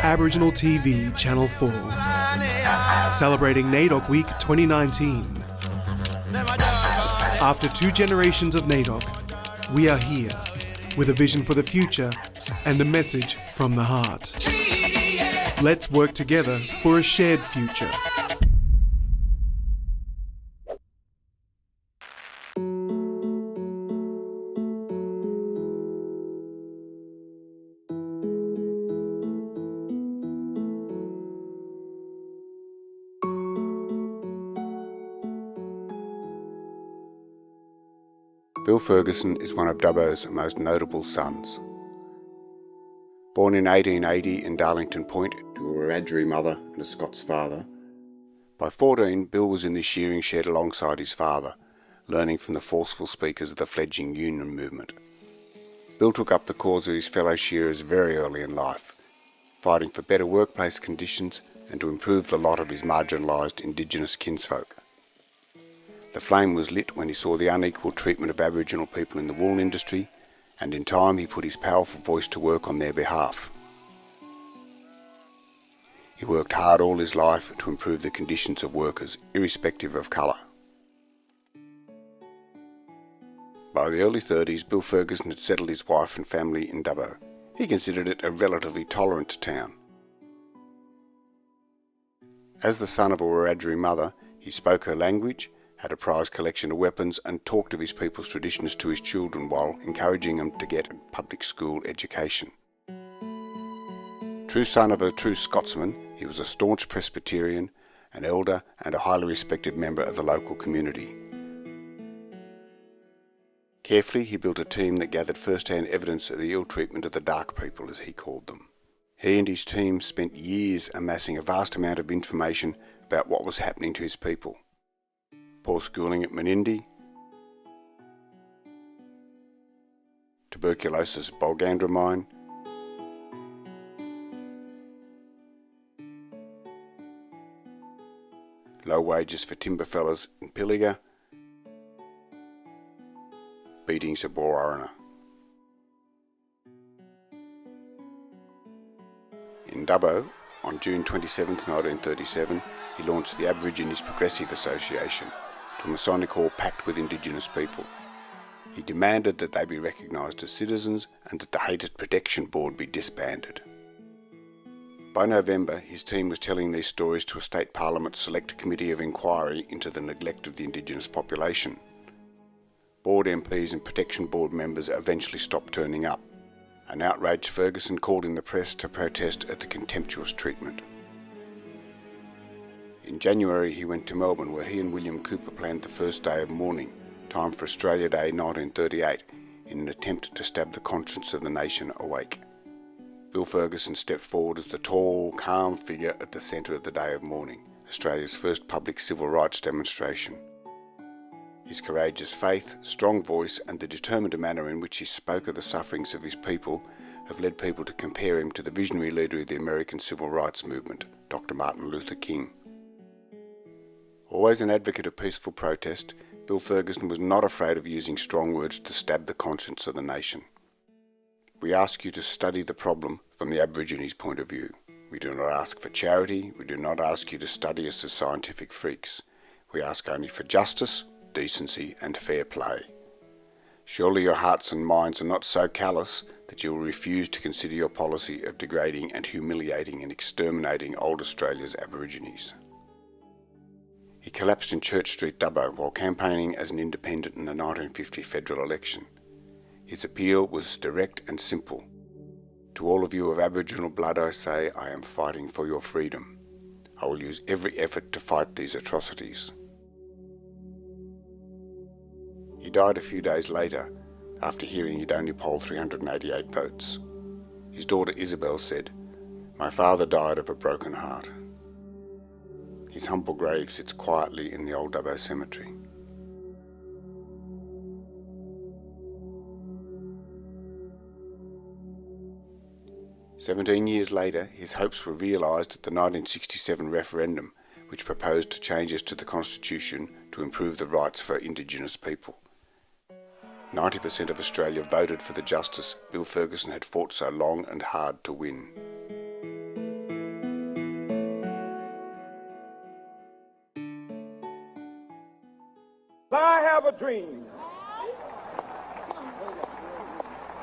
Aboriginal TV Channel 4, celebrating NAIDOC Week 2019. After 2 generations of NAIDOC, we are here with a vision for the future and a message from the heart. Let's work together for a shared future. Bill Ferguson is one of Dubbo's most notable sons. Born in 1880 in Darlington Point to a Wiradjuri mother and a Scots father, by 14 Bill was in the shearing shed alongside his father, learning from the forceful speakers of the fledgling union movement. Bill took up the cause of his fellow shearers very early in life, fighting for better workplace conditions and to improve the lot of his marginalised Indigenous kinsfolk. The flame was lit when he saw the unequal treatment of Aboriginal people in the wool industry, and in time he put his powerful voice to work on their behalf. He worked hard all his life to improve the conditions of workers, irrespective of colour. By the early 30s, Bill Ferguson had settled his wife and family in Dubbo. He considered it a relatively tolerant town. As the son of a Wiradjuri mother, he spoke her language, had a prized collection of weapons and talked of his people's traditions to his children while encouraging them to get a public school education. True son of a true Scotsman, he was a staunch Presbyterian, an elder and a highly respected member of the local community. Carefully he built a team that gathered first-hand evidence of the ill treatment of the dark people, as he called them. He and his team spent years amassing a vast amount of information about what was happening to his people. Poor schooling at Menindee, tuberculosis at Bulgandra mine, low wages for timber fellas in Pilliga, beatings at Bororona. In Dubbo, on June 27, 1937, he launched the Aborigines Progressive Association, a Masonic hall packed with Indigenous people. He demanded that they be recognised as citizens and that the Hated Protection Board be disbanded. By November, his team was telling these stories to a State Parliament Select Committee of Inquiry into the neglect of the Indigenous population. Board MPs and Protection Board members eventually stopped turning up. An outraged Ferguson called in the press to protest at the contemptuous treatment. In January he went to Melbourne, where he and William Cooper planned the first day of mourning, time for Australia Day 1938, in an attempt to stab the conscience of the nation awake. Bill Ferguson stepped forward as the tall, calm figure at the centre of the day of mourning, Australia's first public civil rights demonstration. His courageous faith, strong voice and the determined manner in which he spoke of the sufferings of his people have led people to compare him to the visionary leader of the American civil rights movement, Dr. Martin Luther King. Always an advocate of peaceful protest, Bill Ferguson was not afraid of using strong words to stab the conscience of the nation. We ask you to study the problem from the Aborigines' point of view. We do not ask for charity, we do not ask you to study us as scientific freaks. We ask only for justice, decency and fair play. Surely your hearts and minds are not so callous that you will refuse to consider your policy of degrading and humiliating and exterminating old Australia's Aborigines. He collapsed in Church Street, Dubbo, while campaigning as an independent in the 1950 federal election. His appeal was direct and simple. To all of you of Aboriginal blood I say, I am fighting for your freedom. I will use every effort to fight these atrocities. He died a few days later, after hearing he'd only polled 388 votes. His daughter Isabel said, "My father died of a broken heart." His humble grave sits quietly in the old Dubbo cemetery. "17 years later, his hopes were realised at the 1967 referendum, which proposed changes to the Constitution to improve the rights for Indigenous people. 90% of Australia voted for the justice Bill Ferguson had fought so long and hard to win. I have a dream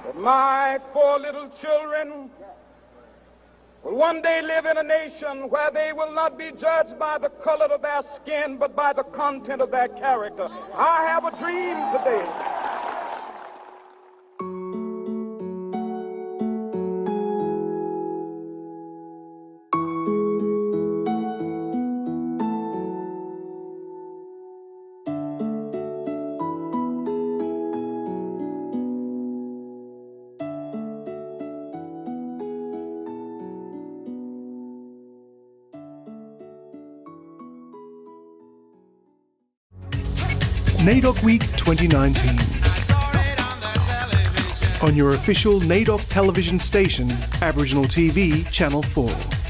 that my 4 little children will one day live in a nation where they will not be judged by the color of their skin, but by the content of their character. I have a dream today. NAIDOC Week 2019. On your official NAIDOC television station, Aboriginal TV Channel 4.